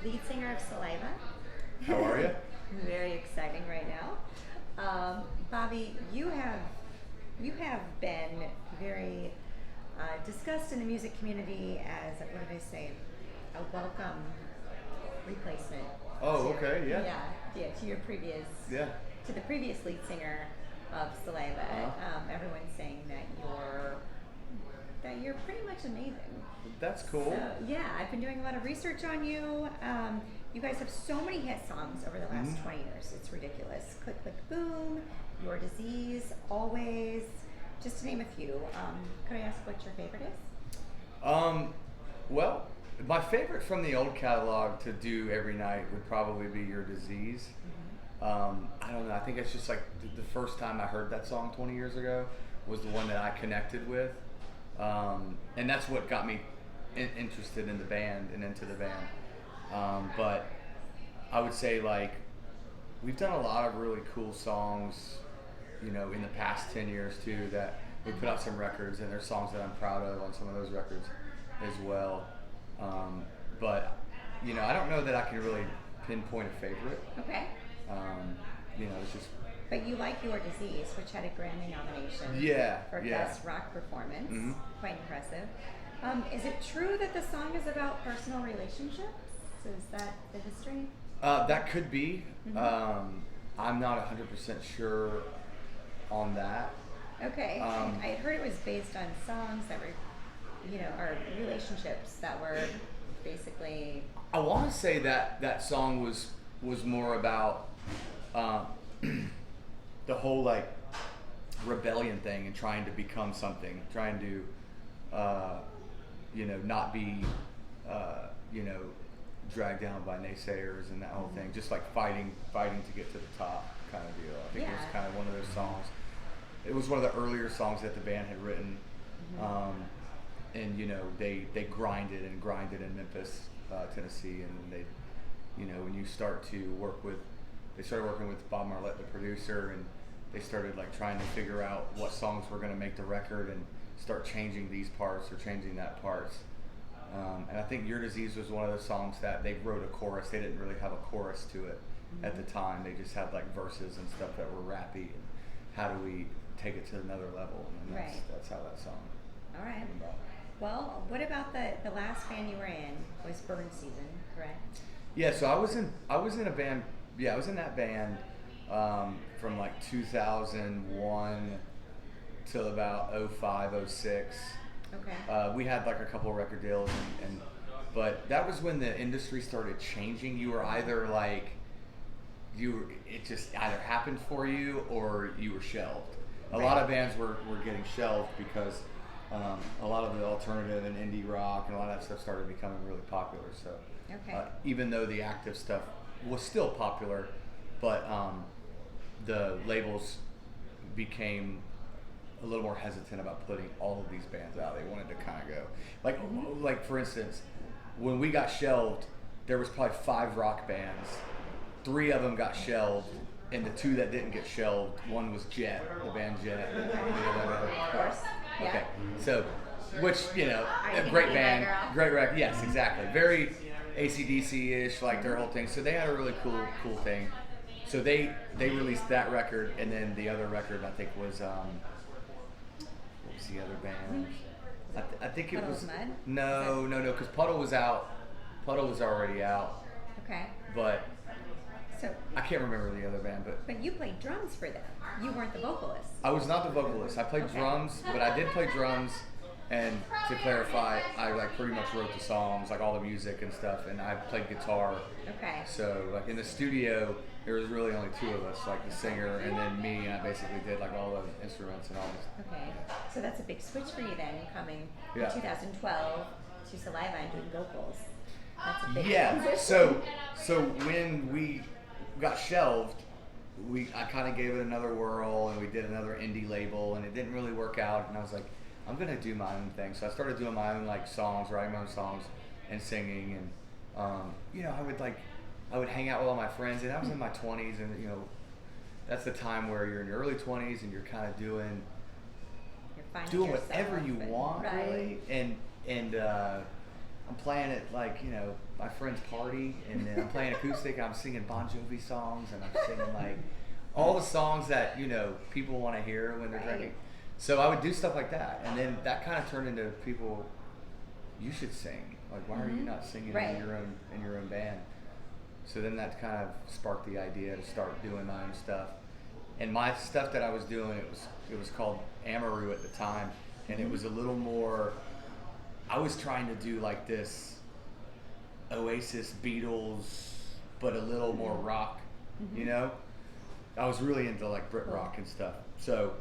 lead singer of Saliva. How are you? Very exciting right now. Bobby, you have been very discussed in the music community as, what did I say, a welcome replacement. Oh, to- okay, yeah. Yeah, to your previous, Yeah. to the previous lead singer of Saliva. Uh-huh. Everyone's saying that you're pretty much amazing. That's cool. So, yeah, I've been doing a lot of research on you. You guys have so many hit songs over the last 20 years. It's ridiculous. Click, Click, Boom, Your Disease, Always, just to name a few. Could I ask what your favorite is? Well, my favorite from the old catalog to do every night would probably be Your Disease. I don't know. I think it's just like the first time I heard that song 20 years ago was the one that I connected with. And that's what got me interested in the band and into the band. But I would say, like, we've done a lot of really cool songs, in the past 10 years too, that we put out some records, and there's songs that I'm proud of on some of those records as well. But I don't know that I can really pinpoint a favorite. Okay. It's just. But you like Your Disease, which had a Grammy nomination for Best Rock Performance. Mm-hmm. Quite impressive. Is it true that the song is about personal relationships? Is that the history? That could be. Mm-hmm. I'm not 100% sure on that. Okay. I had heard it was based on songs that were, or relationships that were basically. I want to say that song was more about the whole, like, rebellion thing and trying to become something, trying to not be dragged down by naysayers and that whole thing, just like fighting to get to the top kind of deal. I think it was kind of one of those songs. It was one of the earlier songs that the band had written. And they grinded in Memphis, Tennessee, and they, when you start to they started working with Bob Marlette, the producer, and they started, like, trying to figure out what songs were going to make the record and start changing these parts or changing that parts. And I think Your Disease was one of those songs that they wrote a chorus. They didn't really have a chorus to it at the time. They just had, like, verses and stuff that were rappy. And how do we take it to another level? And that's how that song All right. came about. Well, what about the last band you were in was Burn Season, correct? Yeah, so I was in a band. Yeah, I was in that band from like 2001 till about 05, 06. Okay. We had like a couple of record deals, but that was when the industry started changing. You were either like, it just either happened for you or you were shelved. A lot of bands were getting shelved because a lot of the alternative and indie rock and a lot of that stuff started becoming really popular. So even though the active stuff was still popular, but the labels became a little more hesitant about putting all of these bands out. They wanted to kind of go like for instance, when we got shelved, there was probably 5 rock bands. 3 of them got shelved, and the 2 that didn't get shelved, one was Jet, the band Jet. Of course. Yeah. Okay, so which a great band, great record. Yes, exactly. Very AC/DC-ish, like their whole thing. So they had a really cool thing. So they released that record, and then the other record I think was what was the other band? I think it was Mud? no, because Puddle was out. Puddle was already out. Okay. But So. I can't remember the other band, But you played drums for them. You weren't the vocalist. I was not the vocalist. I played drums, but I did play drums. And to clarify, I like pretty much wrote the songs, like all the music and stuff, and I played guitar. Okay. So like in the studio, there was really only 2 of us, like the singer and then me, and I basically did like all the instruments and all this. Okay. So that's a big switch for you then, coming in Yeah. 2012 to Saliva and doing vocals. That's a big Yeah. transition. So when we got shelved, I kind of gave it another whirl, and we did another indie label, and it didn't really work out, and I was like, I'm gonna do my own thing. So I started doing my own like songs, writing my own songs, and singing. And I would hang out with all my friends. And I was in my 20s, and that's the time where you're in your early 20s, and you're kind of doing whatever you want, really. And I'm playing at like, you know, my friend's party, and then I'm playing acoustic, and I'm singing Bon Jovi songs, and I'm singing like all the songs that, you know, people want to hear when they're Right. drinking. So I would do stuff like that, and then that kind of turned into people, you should sing. Like, why are you not singing Right. in your own band? So then that kind of sparked the idea to start doing my own stuff. And my stuff that I was doing, it was called Amaru at the time, and it was a little more. I was trying to do like this Oasis, Beatles, but a little more rock, you know? I was really into like Brit rock and stuff. So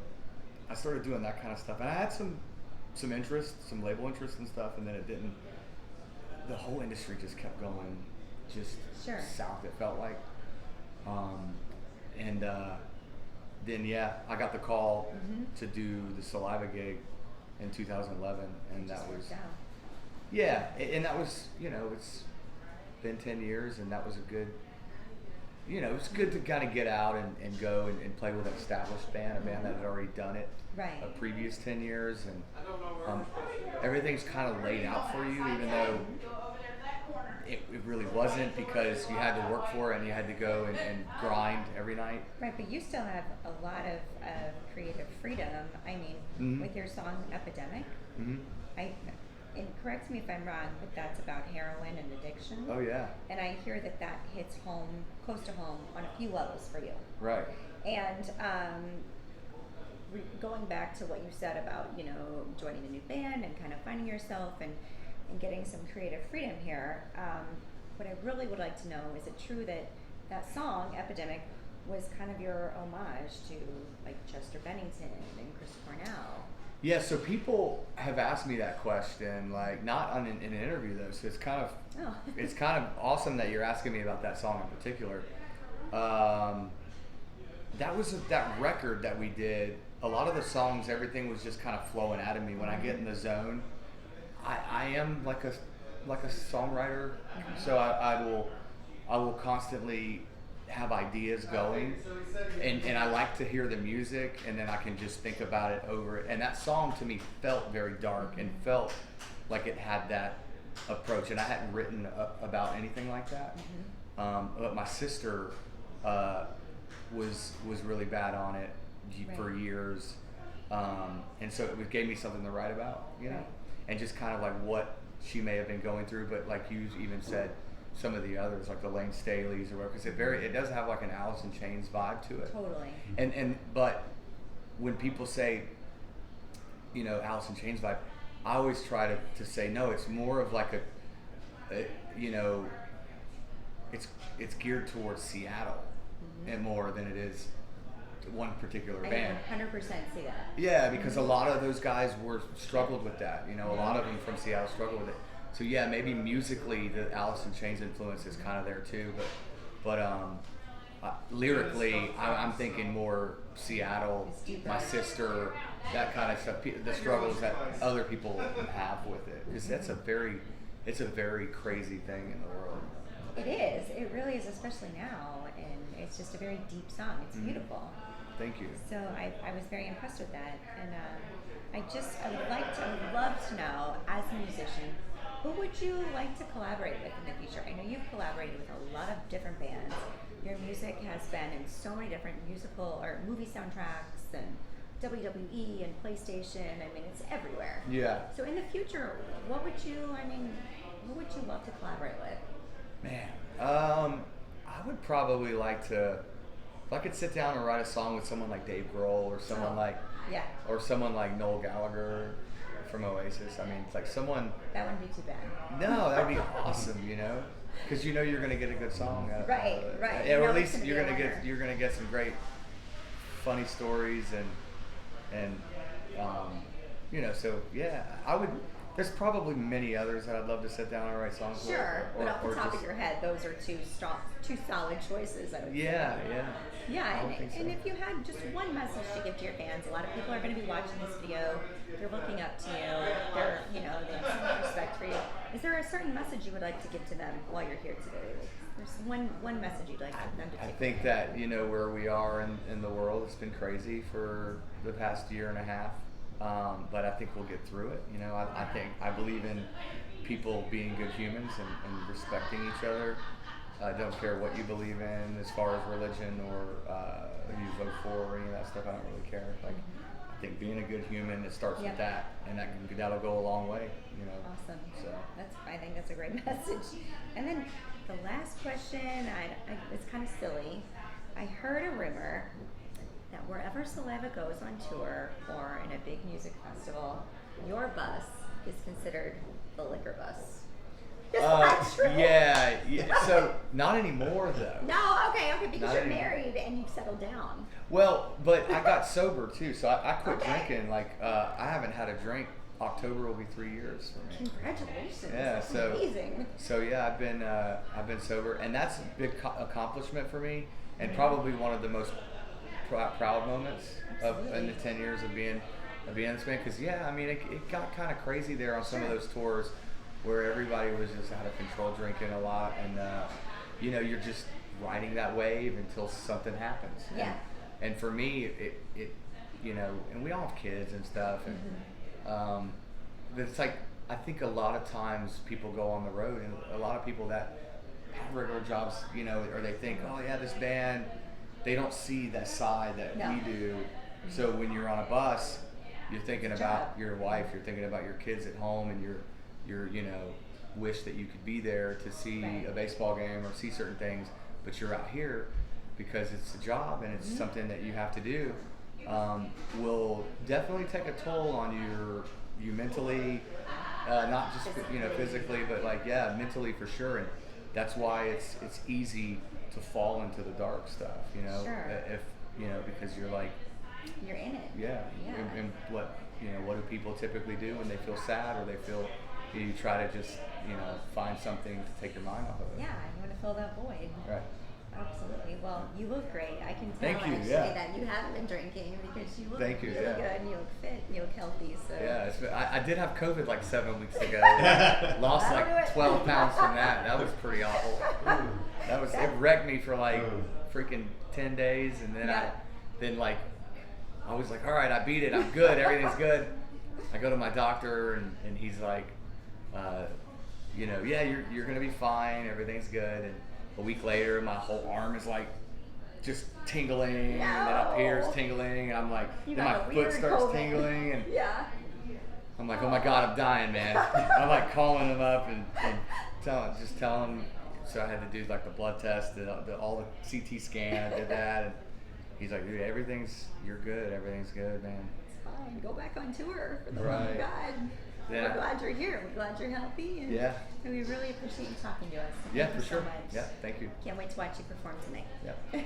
I started doing that kind of stuff. And I had some interest, some label interest and stuff, and then it didn't, the whole industry just kept going just Sure. south, it felt like. And then, yeah, I got the call to do the Saliva gig in 2011, and that was, Worked out. yeah, and that was, you know, it's been 10 years, and that was a good, you know, it's good to kind of get out and go and play with an established band, a band that had already done it Right. a previous 10 years, and everything's kind of laid out for you, even though it really wasn't, because you had to work for it and you had to go and grind every night. Right, but you still have a lot of creative freedom. I mean, with your song Epidemic, and correct me if I'm wrong, but that's about heroin and addiction. Oh yeah, And I hear that that hits home, close to home, on a few levels for you. right. And going back to what you said about, you know, joining a new band and kind of finding yourself and getting some creative freedom here, what I really would like to know, is it true that that song, Epidemic, was kind of your homage to like Chester Bennington and Chris Cornell? Yeah, so people have asked me that question, like not in an interview though. So it's kind of it's kind of awesome that you're asking me about that song in particular. That was that record that we did. A lot of the songs, everything was just kind of flowing out of me. When I get in the zone, I am like a songwriter. So I will constantly have ideas going, and I like to hear the music, and then I can just think about it over it. And that song to me felt very dark and felt like it had that approach, and I hadn't written about anything like that. But my sister was really bad on it for years, and so it gave me something to write about, you know, Right. and just kind of like what she may have been going through. But like you even said, some of the others, like the Lane Staley's or whatever, because it does have like an Alice in Chains vibe to it. Totally. But when people say, you know, Alice in Chains vibe, I always try to say no. It's more of like a you know, it's geared towards Seattle and more than it is one particular band. I 100% see that. Yeah, because a lot of those guys struggled with that. You know, a lot of them from Seattle struggled with it. So yeah, maybe musically the Alice in Chains influence is kind of there too, but lyrically I'm thinking more Seattle, my sister, that kind of stuff. The struggles that other people have with it, because it's a very crazy thing in the world. It is. It really is, especially now, and it's just a very deep song. It's beautiful. Thank you. So I was very impressed with that, and I would love to know, as a musician, who would you like to collaborate with in the future? I know you've collaborated with a lot of different bands. Your music has been in so many different musical or movie soundtracks and WWE and PlayStation. I mean, it's everywhere. Yeah. So in the future, who would you love to collaborate with? Man, I would probably like to, if I could sit down and write a song with someone like Dave Grohl or someone or someone like Noel Gallagher from Oasis. I mean, it's like someone. That wouldn't be too bad. No, that'd be awesome, you know, because you know you're gonna get a good song out of Right, it. right. Yeah, You or know at it's least gonna be a winner. you're gonna get some great, funny stories and you know. So yeah, I would. There's probably many others that I'd love to sit down and write songs with. Sure, but off the top just, of your head, those are two solid choices. I would say. Yeah. Yeah, I would think so. and if you had just one message to give to your fans, a lot of people are going to be watching this video. They're looking up to you. They have so much respect for you. Is there a certain message you would like to give to them while you're here today? There's one message you'd like them to take. I think that, you know, where we are in the world, it's been crazy for the past year and a half. But I think we'll get through it. You know, I believe in people being good humans and respecting each other. I don't care what you believe in as far as religion or who you vote for or any of that stuff. I don't really care. Like, I think being a good human, it starts with that, and that'll go a long way. You know. Awesome. So I think that's a great message. And then the last question, it's kind of silly. I heard a rumor that wherever Saliva goes on tour or in a big music festival, your bus is considered the liquor bus. Is that true? Yeah. So not anymore though. No, okay, because Not you're anymore. married and you've settled down. Well, but I got sober too, so I quit Okay. drinking. Like I haven't had a drink. October will be 3 years for me. Congratulations. Yeah, That's so amazing. So yeah, I've been sober, and that's a big accomplishment for me, and probably one of the most proud moments in the 10 years of being in this band. Because I mean, it got kind of crazy there on some of those tours, where everybody was just out of control drinking a lot, and you're just riding that wave until something happens. Yeah. And for me, it and we all have kids and stuff, and but it's like, I think a lot of times people go on the road, and a lot of people that have regular jobs, or they think, oh yeah, this band, they don't see that side that we do. So when you're on a bus, you're thinking about your wife, you're thinking about your kids at home, and you're wish that you could be there to see a baseball game or see certain things, but you're out here because it's a job and it's something that you have to do. Will definitely take a toll on you mentally, not just physically, but mentally for sure. And that's why it's easy to fall into the dark stuff, if because you're in it. And what do people typically do when they feel sad or they feel, you try to just find something to take your mind off of it. Yeah, you want to fill that void. Right. Absolutely. Well, you look great. I can tell Thank you, actually that you haven't been drinking, because you look Thank you, really good and you look fit, you look healthy. So I did have COVID like 7 weeks ago. Lost like 12 pounds from that. That was pretty awful. It wrecked me for like freaking 10 days, and then I was like, all right, I beat it. I'm good. Everything's good. I go to my doctor, and he's like, you're gonna be fine. Everything's good. And a week later, my whole arm is like just tingling, and then up here is tingling, and I'm like, then my foot starts tingling, and I'm like, oh my God, I'm dying, man. I'm like calling him up and telling him. So I had to do like the blood test, all the CT scan. I did that, and he's like, dude, you're good. Everything's good, man. It's fine. Go back on tour for the Right. love of God. Yeah. We're glad you're here. We're glad you're healthy. And we really appreciate you talking to us. So Yeah, thank for you sure. So much. Yeah, thank you. Can't wait to watch you perform tonight. Yeah.